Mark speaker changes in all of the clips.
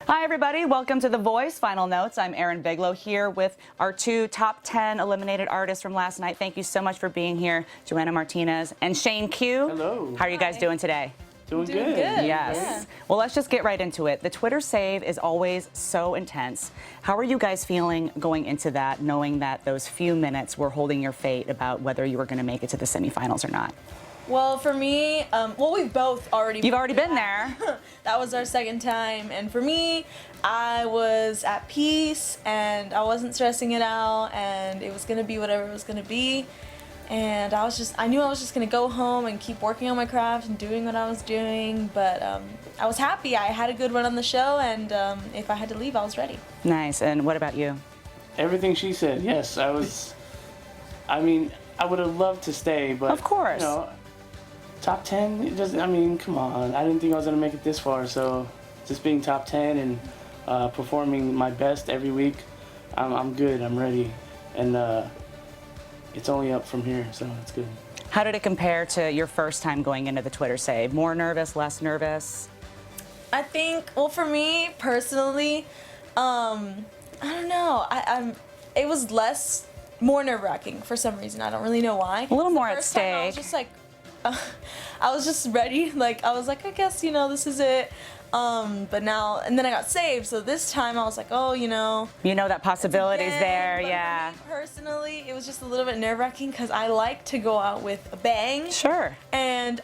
Speaker 1: Hi, everybody. Welcome to The Voice Final Notes. I'm Erin Bigelow here with our two top 10 eliminated artists from last night. Thank you so much for being here, Joana Martinez and Shane Q.
Speaker 2: Hello.
Speaker 1: How are you guys doing today?
Speaker 2: Doing good.
Speaker 1: Yes.
Speaker 3: Yeah.
Speaker 1: Well, let's just get right into it. The Twitter save is always so intense. How are you guys feeling going into that, knowing that those few minutes were holding your fate about whether you were going to make it to the semifinals or not?
Speaker 3: Well, for me, we've both already.
Speaker 1: You've already been there.
Speaker 3: That was our second time, and for me, I was at peace, and I wasn't stressing it out, and it was gonna be whatever it was gonna be, and I knew I was just gonna go home and keep working on my craft and doing what I was doing, but I was happy. I had a good run on the show, and if I had to leave, I was ready.
Speaker 1: Nice. And what about you?
Speaker 2: Everything she said, yes. I would have loved to stay, but
Speaker 1: Of course.
Speaker 2: You know, top 10, come on. I didn't think I was going to make it this far, so just being top 10 and performing my best every week, I'm good, I'm ready, and it's only up from here, so it's good.
Speaker 1: How did it compare to your first time going into the Twitter save? More nervous, less nervous?
Speaker 3: I think, well, for me personally, I don't know. It was more nerve-wracking for some reason. I don't really know why.
Speaker 1: A little more at
Speaker 3: First time, I was
Speaker 1: stake.
Speaker 3: just like, I was just ready. Like, I was like, I guess, this is it. But now, and then I got saved, so this time I was like, oh,
Speaker 1: You know that possibility's
Speaker 3: again.
Speaker 1: there,
Speaker 3: But
Speaker 1: yeah.
Speaker 3: for me personally, it was just a little bit nerve-wracking because I like to go out with a bang.
Speaker 1: Sure.
Speaker 3: And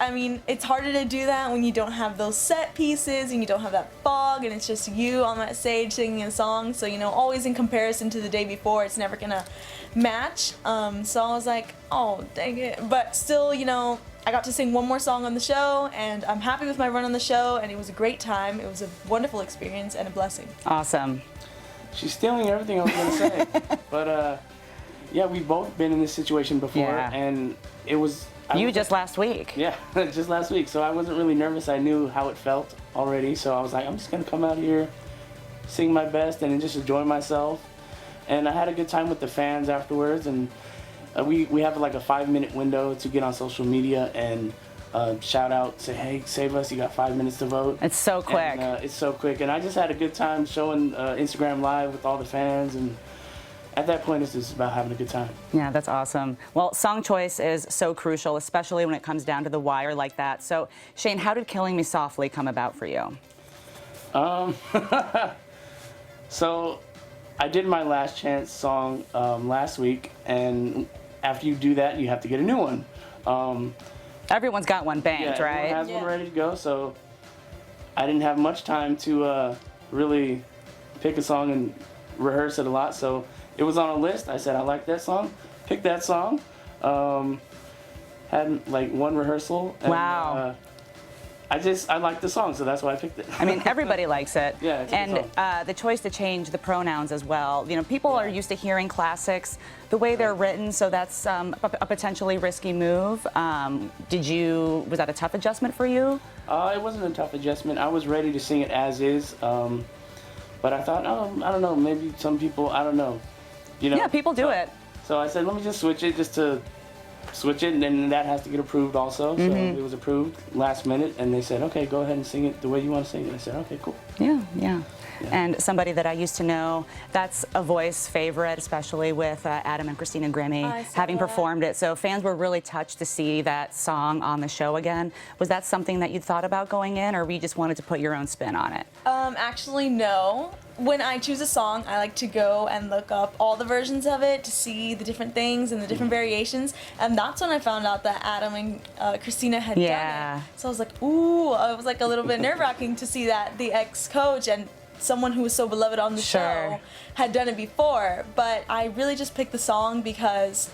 Speaker 3: it's harder to do that when you don't have those set pieces and you don't have that fog and it's just you on that stage singing a song. So, always in comparison to the day before, it's never gonna match. So I was like, oh, dang it. But still, I got to sing one more song on the show, and I'm happy with my run on the show, and it was a great time. It was a wonderful experience and a blessing.
Speaker 1: Awesome.
Speaker 2: She's stealing everything I was going to say. But, yeah, we've both been in this situation before,
Speaker 1: Yeah.
Speaker 2: and it was...
Speaker 1: Just last week.
Speaker 2: Yeah, just last week. So I wasn't really nervous. I knew how it felt already, so I was like, I'm just going to come out here, sing my best, and just enjoy myself. And I had a good time with the fans afterwards, and we have like a 5-minute window to get on social media and shout out, say, hey, save us, you got 5 minutes to vote.
Speaker 1: It's so quick.
Speaker 2: And, it's so quick, and I just had a good time showing Instagram Live with all the fans, and at that point it's just about having a good time.
Speaker 1: Yeah, that's awesome. Well, song choice is so crucial, especially when it comes down to the wire like that. So, Shane, how did Killing Me Softly come about for you?
Speaker 2: So I did my Last Chance song last week, and after you do that, you have to get a new one.
Speaker 1: Everyone's got one banked,
Speaker 2: Yeah,
Speaker 1: right?
Speaker 2: everyone has
Speaker 3: Yeah.
Speaker 2: one ready to go, so I didn't have much time to really pick a song and rehearse it a lot, so it was on a list. I said, I like that song, picked that song, had like one rehearsal. And,
Speaker 1: Wow.
Speaker 2: I liked the song, so that's why I picked it.
Speaker 1: Everybody likes it.
Speaker 2: Yeah, it's a good
Speaker 1: And the choice to change the pronouns as well. People are used to hearing classics the way they're written, so that's a potentially risky move. Was that a tough adjustment for you?
Speaker 2: It wasn't a tough adjustment. I was ready to sing it as is, but I thought, I don't know, maybe some people, I don't know.
Speaker 1: Yeah, people do it.
Speaker 2: So I said, let me just switch it just to switch it, and then that has to get approved also. So it was approved last minute, and they said, okay, go ahead and sing it the way you want to sing it. I said, okay, cool.
Speaker 1: Yeah. And somebody that I used to know, that's a Voice favorite, especially with Adam and Christina Grimmie
Speaker 3: I saw
Speaker 1: having
Speaker 3: that.
Speaker 1: performed it. So fans were really touched to see that song on the show again. Was that something that you thought about going in, or you just wanted to put your own spin on it?
Speaker 3: Actually, no. When I choose a song, I like to go and look up all the versions of it to see the different things and the different variations. And that's when I found out that Adam and Christina had done
Speaker 1: Yeah.
Speaker 3: it. So I was like, ooh, it was like a little bit nerve-wracking to see that the ex-coach and someone who was so beloved on the
Speaker 1: Sure.
Speaker 3: show had done it before. But I really just picked the song because,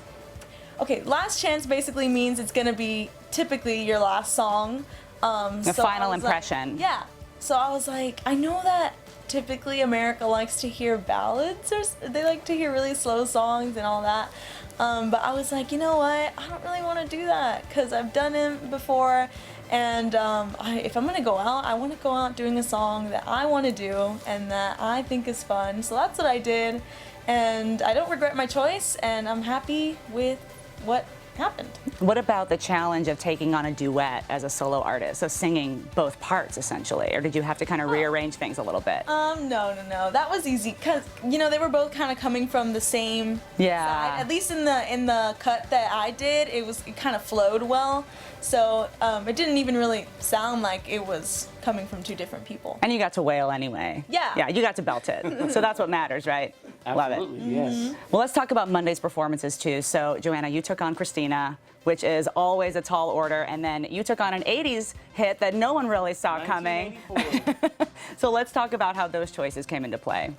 Speaker 3: okay, Last Chance basically means it's going to be typically your last song.
Speaker 1: The final impression.
Speaker 3: Yeah. So I was like, I know that typically America likes to hear ballads, or they like to hear really slow songs and all that. But I was like, you know what? I don't really want to do that because I've done it before. And if I'm going to go out, I want to go out doing a song that I want to do and that I think is fun. So that's what I did. And I don't regret my choice. And I'm happy with what happened.
Speaker 1: What about the challenge of taking on a duet as a solo artist, so singing both parts essentially, or did you have to kind of rearrange things a little bit?
Speaker 3: No. That was easy because they were both kind of coming from the same side. At least in the cut that I did, it kind of flowed well. So it didn't even really sound like it was coming from two different people.
Speaker 1: And you got to wail anyway.
Speaker 3: Yeah.
Speaker 1: Yeah, you got to belt it. So that's what matters, right?
Speaker 2: Absolutely,
Speaker 1: Love it.
Speaker 2: yes.
Speaker 1: Well, let's talk about Monday's performances too. So, Joanna, you took on Christina, which is always a tall order, and then you took on an 80s hit that no one really saw coming.
Speaker 2: 1984.
Speaker 1: So let's talk about how those choices came into play.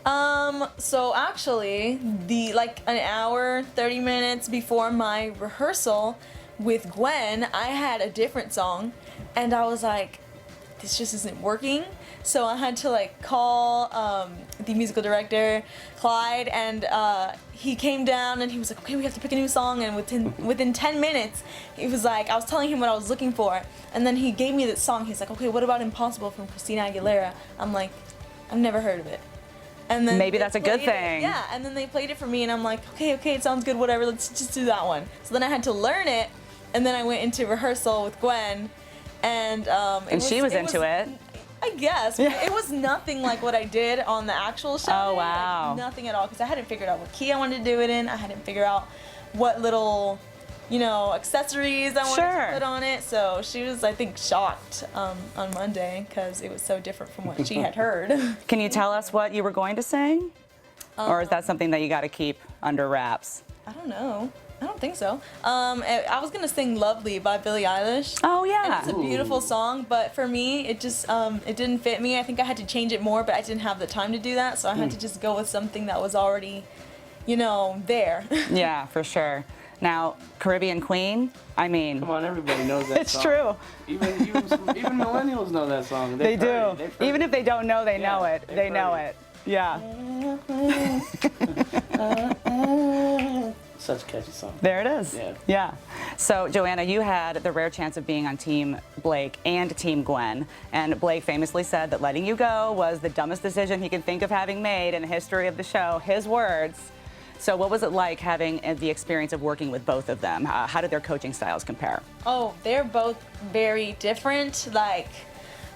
Speaker 3: So actually, an hour, 30 minutes before my rehearsal with Gwen, I had a different song, and I was like, this just isn't working. So I had to call the musical director, Clyde, and he came down and he was like, okay, we have to pick a new song. And within 10 minutes, he was like, I was telling him what I was looking for, and then he gave me this song. He's like, okay, what about Impossible from Christina Aguilera? I'm like, I've never heard of it. And then
Speaker 1: maybe that's a good thing.
Speaker 3: Yeah, and then they played it for me, and I'm like, okay, it sounds good, whatever, let's just do that one. So then I had to learn it, and then I went into rehearsal with Gwen, and
Speaker 1: she was into it.
Speaker 3: I guess.
Speaker 1: Yeah.
Speaker 3: It was nothing like what I did on the actual show.
Speaker 1: Oh, wow.
Speaker 3: Nothing at all, because I hadn't figured out what key I wanted to do it in. I hadn't figured out what little, accessories I wanted to put on it. So she was, I think, shocked on Monday because it was so different from what she had heard.
Speaker 1: Can you tell us what you were going to sing? Or is that something that you got to keep under wraps?
Speaker 3: I don't know. I don't think so. I was gonna sing "Lovely" by Billie Eilish.
Speaker 1: Oh yeah.
Speaker 3: And it's a beautiful song, but for me, it just it didn't fit me. I think I had to change it more, but I didn't have the time to do that, so I had to just go with something that was already, there.
Speaker 1: Yeah, for sure. Now, Caribbean Queen, I mean,
Speaker 2: Come on, everybody knows that
Speaker 1: it's
Speaker 2: song.
Speaker 1: true.
Speaker 2: Even millennials know that song.
Speaker 1: They do. Even if they don't know, they know it.
Speaker 2: they've
Speaker 1: They
Speaker 2: heard
Speaker 1: know
Speaker 2: it.
Speaker 1: it. Yeah.
Speaker 2: Such a catchy song.
Speaker 1: There it is.
Speaker 2: Yeah.
Speaker 1: So, Joanna, you had the rare chance of being on Team Blake and Team Gwen. And Blake famously said that letting you go was the dumbest decision he could think of having made in the history of the show. His words. So what was it like having the experience of working with both of them? How did their coaching styles compare?
Speaker 3: Oh, they're both very different.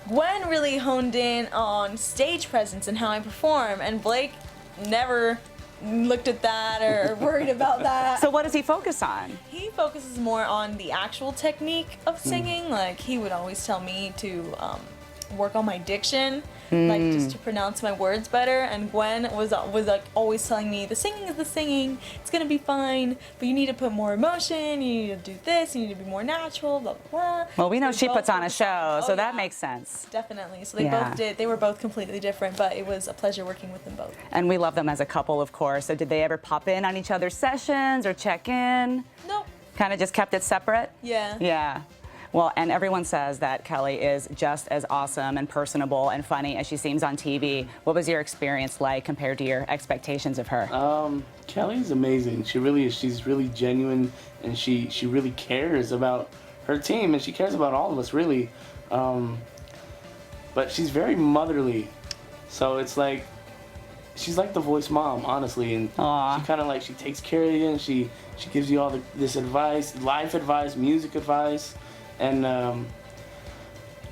Speaker 3: Gwen really honed in on stage presence and how I perform, and Blake never looked at that or worried about that.
Speaker 1: So what does he focus on?
Speaker 3: He focuses more on the actual technique of singing. He would always tell me to work on my diction, just to pronounce my words better. And Gwen was always telling me, the singing is the singing. It's gonna be fine, but you need to put more emotion. You need to do this. You need to be more natural. Blah blah blah.
Speaker 1: Well, we know
Speaker 3: So
Speaker 1: she
Speaker 3: both
Speaker 1: puts on a
Speaker 3: focused
Speaker 1: show, so that
Speaker 3: yeah.
Speaker 1: makes sense.
Speaker 3: Definitely. So they
Speaker 1: Yeah.
Speaker 3: both did. They were both completely different, but it was a pleasure working with them both.
Speaker 1: And we love them as a couple, of course. So did they ever pop in on each other's sessions or check in?
Speaker 3: Nope.
Speaker 1: Kind of just kept it separate?
Speaker 3: Yeah.
Speaker 1: Yeah. Well, and everyone says that Kelly is just as awesome and personable and funny as she seems on TV. What was your experience like compared to your expectations of her?
Speaker 2: Kelly's amazing. She really is. She's really genuine, and she really cares about her team, and she cares about all of us, really. But she's very motherly. So it's like, she's like the voice mom, honestly. And
Speaker 1: Aw.
Speaker 2: she kind of she takes care of you, and she gives you all this advice, life advice, music advice. And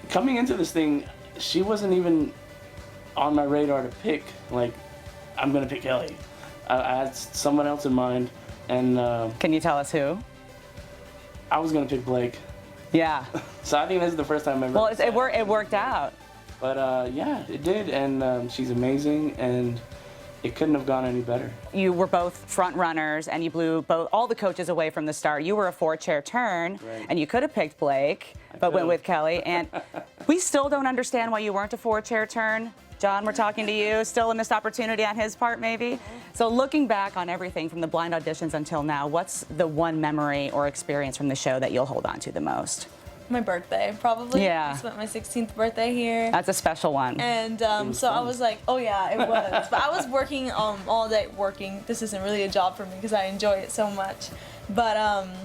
Speaker 2: coming into this thing, she wasn't even on my radar to pick, I'm going to pick Kelly. I had someone else in mind, and
Speaker 1: Can you tell us who?
Speaker 2: I was going to pick Blake.
Speaker 1: Yeah.
Speaker 2: So I think this is the first time I've ever
Speaker 1: Well, it worked out.
Speaker 2: But yeah, it did, and she's amazing, and it couldn't have gone any better.
Speaker 1: You were both front runners, and you blew all the coaches away from the start. You were a 4-chair turn,
Speaker 2: Right.
Speaker 1: and you could have picked Blake, but went
Speaker 2: could've.
Speaker 1: with Kelly. And we still don't understand why you weren't a 4-chair turn. John, we're talking to you. Still a missed opportunity on his part, maybe. So looking back on everything from the blind auditions until now, what's the one memory or experience from the show that you'll hold on to the most?
Speaker 3: My birthday, probably.
Speaker 1: Yeah.
Speaker 3: I spent my 16th birthday here.
Speaker 1: That's a special one.
Speaker 3: And
Speaker 2: was
Speaker 3: so I
Speaker 2: fun.
Speaker 3: was like, oh yeah, it was. But I was working all day working. This isn't really a job for me because I enjoy it so much. But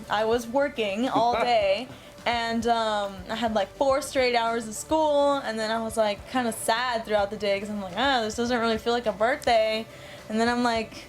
Speaker 3: I was working all day, and I had 4 straight hours of school, and then I was kind of sad throughout the day because I'm like, this doesn't really feel like a birthday. And then I'm like,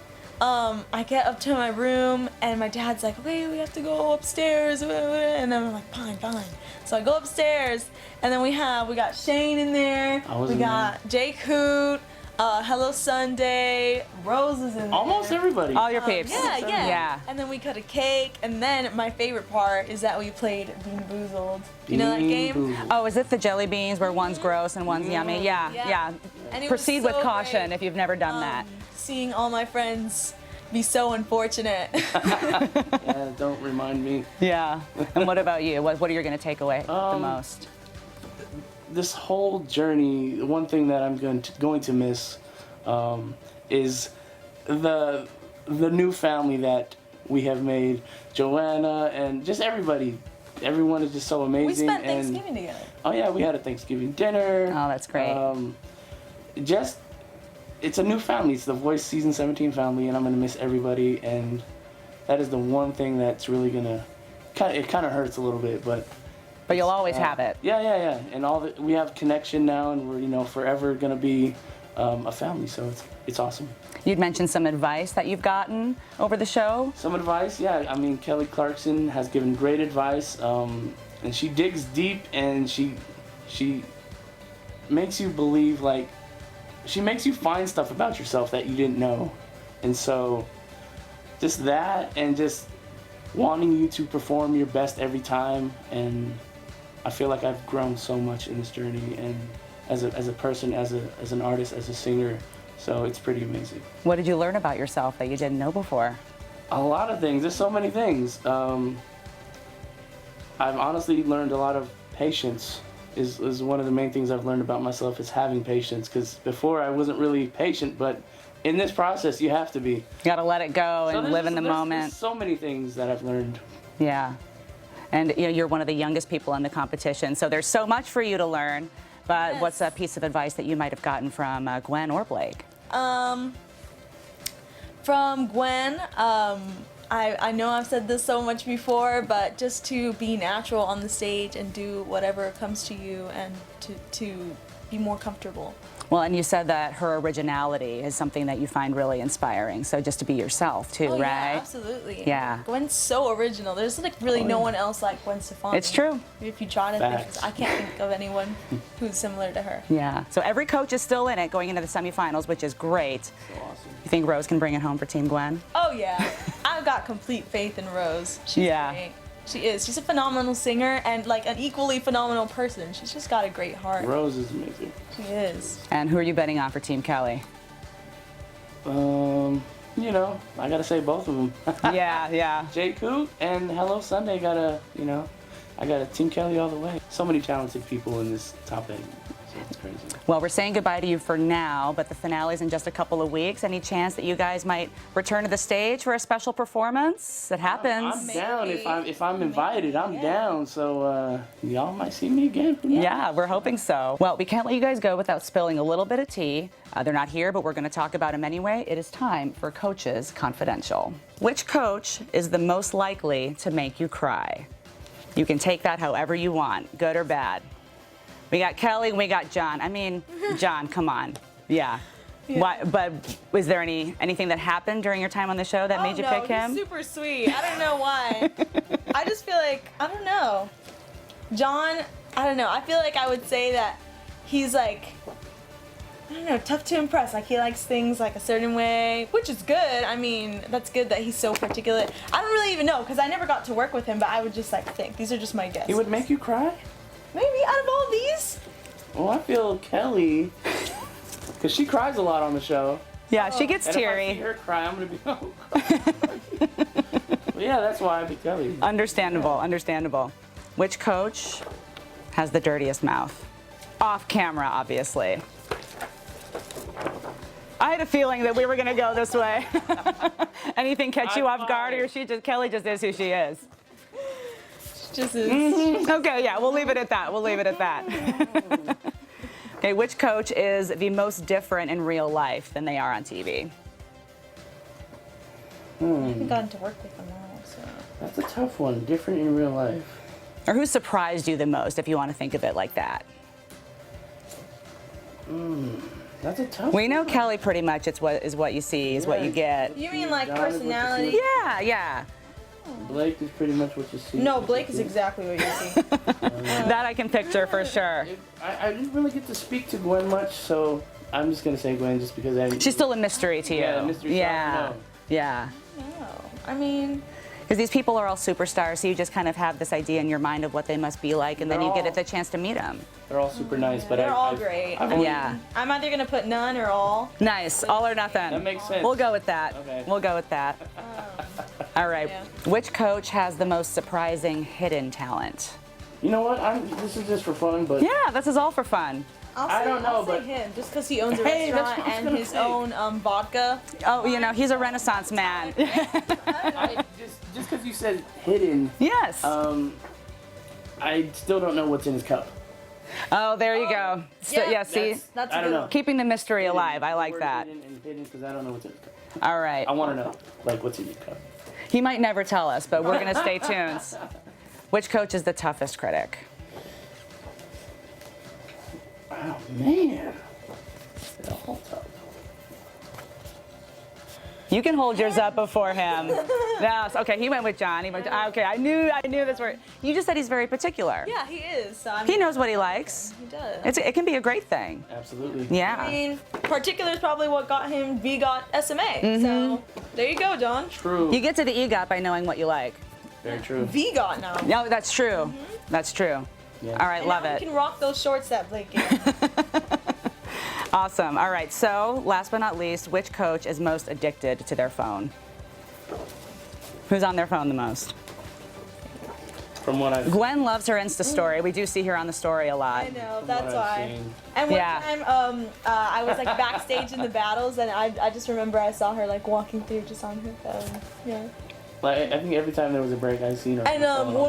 Speaker 3: I get up to my room and my dad's like, okay, we have to go upstairs, and then I'm like, fine. So I go upstairs, and then we got Shane in there, we got Jake Hoot, Hello Sunday, Rose is in there.
Speaker 2: Almost everybody.
Speaker 1: All your peeps.
Speaker 3: Yeah. And then we cut a cake, and then my favorite part is that we played Bean Boozled. You know that game?
Speaker 2: Boozled.
Speaker 1: Oh, is it the jelly beans where one's gross and one's yummy? Yeah.
Speaker 3: And it
Speaker 1: Proceed
Speaker 3: was
Speaker 1: with
Speaker 3: so
Speaker 1: caution
Speaker 3: great,
Speaker 1: if you've never done that.
Speaker 3: seeing all my friends be so unfortunate.
Speaker 2: Yeah, don't remind me.
Speaker 1: Yeah. And what about you? What are you going to take away the most?
Speaker 2: This whole journey, one thing that I'm going to miss is the new family that we have made. Joanna and just everybody. Everyone is just so amazing.
Speaker 3: We spent Thanksgiving together.
Speaker 2: Oh yeah, we had a Thanksgiving dinner.
Speaker 1: Oh, that's great.
Speaker 2: It's a new family. It's the Voice Season 17 family, and I'm gonna miss everybody. And that is the one thing that's really gonna kind of hurts a little bit, but
Speaker 1: you'll always have it.
Speaker 2: Yeah. And we have connection now, and we're forever gonna be a family. So it's awesome.
Speaker 1: You'd mentioned some advice that you've gotten over the show.
Speaker 2: Some advice, yeah. I mean, Kelly Clarkson has given great advice, and she digs deep, and she makes you believe, like, she makes you find stuff about yourself that you didn't know. And so just that, and just wanting you to perform your best every time. And I feel like I've grown so much in this journey, and as a person, as an artist, as a singer. So it's pretty amazing.
Speaker 1: What did you learn about yourself that you didn't know before?
Speaker 2: A lot of things. There's so many things. I've honestly learned a lot of patience. Is one of the main things I've learned about myself, is having patience. Because before I wasn't really patient, but in this process you have to be.
Speaker 1: You got to let it go and live in the moment.
Speaker 2: There's so many things that I've learned.
Speaker 1: Yeah. And you're one of the youngest people in the competition, so there's so much for you to learn. But
Speaker 3: Yes.
Speaker 1: What's a piece of advice that you might have gotten from Gwen or Blake?
Speaker 3: From Gwen, I know I've said this so much before, but just to be natural on the stage and do whatever comes to you, and to be more comfortable.
Speaker 1: Well, and you said that her originality is something that you find really inspiring. So just to be yourself too,
Speaker 3: Oh,
Speaker 1: right?
Speaker 3: yeah, absolutely.
Speaker 1: Yeah.
Speaker 3: Gwen's so original. There's like really no one else like Gwen Stefani.
Speaker 1: It's true.
Speaker 3: If you try to
Speaker 2: Facts.
Speaker 3: think, I can't think of anyone who's similar to her.
Speaker 1: Yeah. So every coach is still in it going into the semifinals, which is great.
Speaker 2: So awesome.
Speaker 1: You think Rose can bring it home for Team Gwen?
Speaker 3: Oh yeah, I've got complete faith in Rose. She's great. She is. She's a phenomenal singer and like an equally phenomenal person. She's just got a great heart.
Speaker 2: Rose is amazing.
Speaker 3: She is.
Speaker 1: And who are you betting on for Team Kelly?
Speaker 2: I gotta say both of them.
Speaker 1: Yeah.
Speaker 2: Jake Hoot and Hello Sunday I got a Team Kelly all the way. So many talented people in this top end. So it's crazy.
Speaker 1: Well, we're saying goodbye to you for now, but the finale's in just a couple of weeks. Any chance that you guys might return to the stage for a special performance? It happens.
Speaker 2: I'm down if I'm invited. I'm down. So y'all might see me again.
Speaker 1: Yeah, we're hoping so. Well, we can't let you guys go without spilling a little bit of tea. They're not here, but we're going to talk about them anyway. It is time for Coaches Confidential. Which coach is the most likely to make you cry? You can take that however you want, good or bad. We got Kelly and we got John. I mean, John, come on. Yeah. Why, but was there anything that happened during your time on the show that made you pick him?
Speaker 3: He's super sweet. I don't know why. I just feel like, I don't know. John, I don't know. I feel like I would say that he's like, I don't know, tough to impress. Like he likes things like a certain way, which is good. I mean, that's good that he's so particular. I don't really even know because I never got to work with him, but I would just like think. These are just my guesses.
Speaker 2: He would make you cry?
Speaker 3: Maybe out of all these?
Speaker 2: Well, I feel Kelly, because she cries a lot on the show.
Speaker 1: Yeah, she gets
Speaker 2: And
Speaker 1: teary.
Speaker 2: if I see her cry, I'm going to be, Well, yeah, that's why I pick Kelly.
Speaker 1: Understandable. Which coach has the dirtiest mouth? Off camera, obviously. I had a feeling that we were going to go this way. Anything catch you off guard, or Kelly just is who she is?
Speaker 3: Just is.
Speaker 1: Okay, yeah, we'll leave it at that. Okay, which coach is the most different in real life than they are on TV?
Speaker 3: I haven't gotten to work with them all, so.
Speaker 2: That's a tough one. Different in real life.
Speaker 1: Or who surprised you the most, if you want to think of it like that?
Speaker 2: That's a tough
Speaker 1: We know
Speaker 2: one.
Speaker 1: Kelly pretty much. It's what you see is what you get.
Speaker 3: You mean like
Speaker 2: Joana's what you
Speaker 3: personality?
Speaker 2: see.
Speaker 1: Yeah, yeah.
Speaker 2: Blake is pretty much what you see.
Speaker 3: No, Blake is exactly what you see.
Speaker 1: That I can picture for sure.
Speaker 2: I didn't really get to speak to Gwen much, so I'm just gonna say Gwen just because
Speaker 1: She's still a mystery to you.
Speaker 2: Yeah, mystery
Speaker 1: Yeah,
Speaker 2: solved,
Speaker 1: yeah.
Speaker 3: Oh, I mean,
Speaker 1: Because these people are all superstars, so you just kind of have this idea in your mind of what they must be like, and then you get the chance to meet them.
Speaker 2: They're all super nice, but
Speaker 3: they're all great.
Speaker 2: I've only-
Speaker 1: Yeah.
Speaker 3: I'm either gonna put none or all.
Speaker 1: Nice. All or nothing.
Speaker 2: That makes sense.
Speaker 1: We'll go with that.
Speaker 2: Okay.
Speaker 1: We'll go with that. All right.
Speaker 3: Yeah.
Speaker 1: Which coach has the most surprising hidden talent?
Speaker 2: You know what? This is just for fun, but
Speaker 1: Yeah, this is all for fun.
Speaker 3: I'll
Speaker 2: don't know,
Speaker 3: I'll say
Speaker 2: but-
Speaker 3: him, just because he owns a
Speaker 2: Hey, that's
Speaker 3: restaurant
Speaker 2: what I was
Speaker 3: and
Speaker 2: gonna
Speaker 3: his
Speaker 2: say.
Speaker 3: own vodka.
Speaker 1: Oh, you know, he's a Renaissance man.
Speaker 2: just because you said hidden,
Speaker 1: Yes.
Speaker 2: I still don't know what's in his cup.
Speaker 1: Oh, there you go. Yeah, see?
Speaker 3: That's
Speaker 2: I don't
Speaker 3: good.
Speaker 2: know.
Speaker 1: Keeping the mystery alive. I like that.
Speaker 2: Hidden because I don't know what's in his cup.
Speaker 1: All right.
Speaker 2: I want to know, like, what's in your cup.
Speaker 1: He might never tell us, but we're going to stay tuned. Which coach is the toughest critic?
Speaker 2: Oh man. They're all tough.
Speaker 1: You can hold yours up before him. Yes. Okay, he went with John. Okay, I knew this word. You just said he's very particular.
Speaker 3: Yeah, he is. So, I mean,
Speaker 1: He knows what he likes.
Speaker 3: He does.
Speaker 1: It can be a great thing.
Speaker 2: Absolutely.
Speaker 3: I
Speaker 1: Yeah.
Speaker 3: mean, particular is probably what got him got SMA. So there you go, John.
Speaker 2: True.
Speaker 1: You get to the EGOT by knowing what you like.
Speaker 2: Very true.
Speaker 3: got now.
Speaker 1: No, that's true. That's true.
Speaker 2: Yeah.
Speaker 1: All right,
Speaker 3: And
Speaker 1: love
Speaker 3: now
Speaker 1: it.
Speaker 3: we can rock those shorts that Blake gave.
Speaker 1: Awesome. All right, so last but not least, which coach is most addicted to their phone? Who's on their phone the most?
Speaker 2: From what I've
Speaker 1: Gwen loves her Insta story. We do see her on the story a lot.
Speaker 3: I know,
Speaker 2: from
Speaker 3: that's
Speaker 2: what I've
Speaker 3: why.
Speaker 2: seen.
Speaker 3: And one
Speaker 1: Yeah.
Speaker 3: time, I was like backstage in the battles, and I just remember I saw her like walking through just on her phone. Yeah.
Speaker 2: Like, I think every time there was a break, I seen her.
Speaker 3: And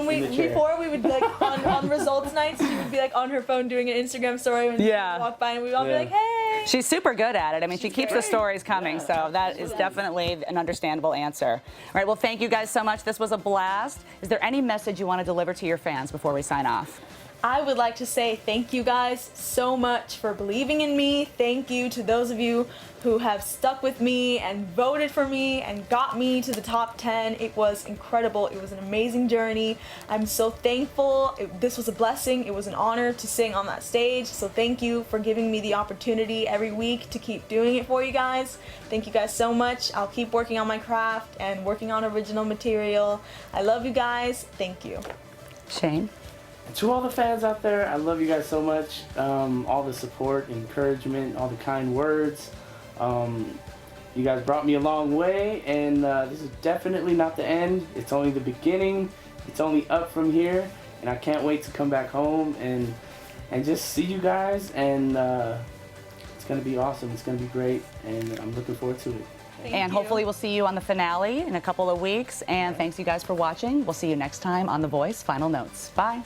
Speaker 3: when
Speaker 2: in the chair.
Speaker 3: before we would like on results nights, she would be like on her phone doing an Instagram story when
Speaker 1: Yeah.
Speaker 3: she would walk by, and we'd all be
Speaker 2: Yeah.
Speaker 3: like, "Hey."
Speaker 1: She's super good at it. I mean, she keeps the
Speaker 3: great.
Speaker 1: stories coming, so that is definitely an understandable answer. All right, well, thank you guys so much. This was a blast. Is there any message you want to deliver to your fans before we sign off?
Speaker 3: I would like to say thank you guys so much for believing in me. Thank you to those of you who have stuck with me and voted for me and got me to the top 10. It was incredible. It was an amazing journey. I'm so thankful. This was a blessing. It was an honor to sing on that stage. So thank you for giving me the opportunity every week to keep doing it for you guys. Thank you guys so much. I'll keep working on my craft and working on original material. I love you guys. Thank you.
Speaker 1: Shane?
Speaker 2: To all the fans out there, I love you guys so much. All the support, encouragement, all the kind words. You guys brought me a long way, and this is definitely not the end. It's only the beginning. It's only up from here, and I can't wait to come back home and just see you guys. And it's gonna be awesome. It's gonna be great, and I'm looking forward to it.
Speaker 1: And hopefully we'll see you on the finale in a couple of weeks. And thanks you guys for watching. We'll see you next time on The Voice Final Notes. Bye.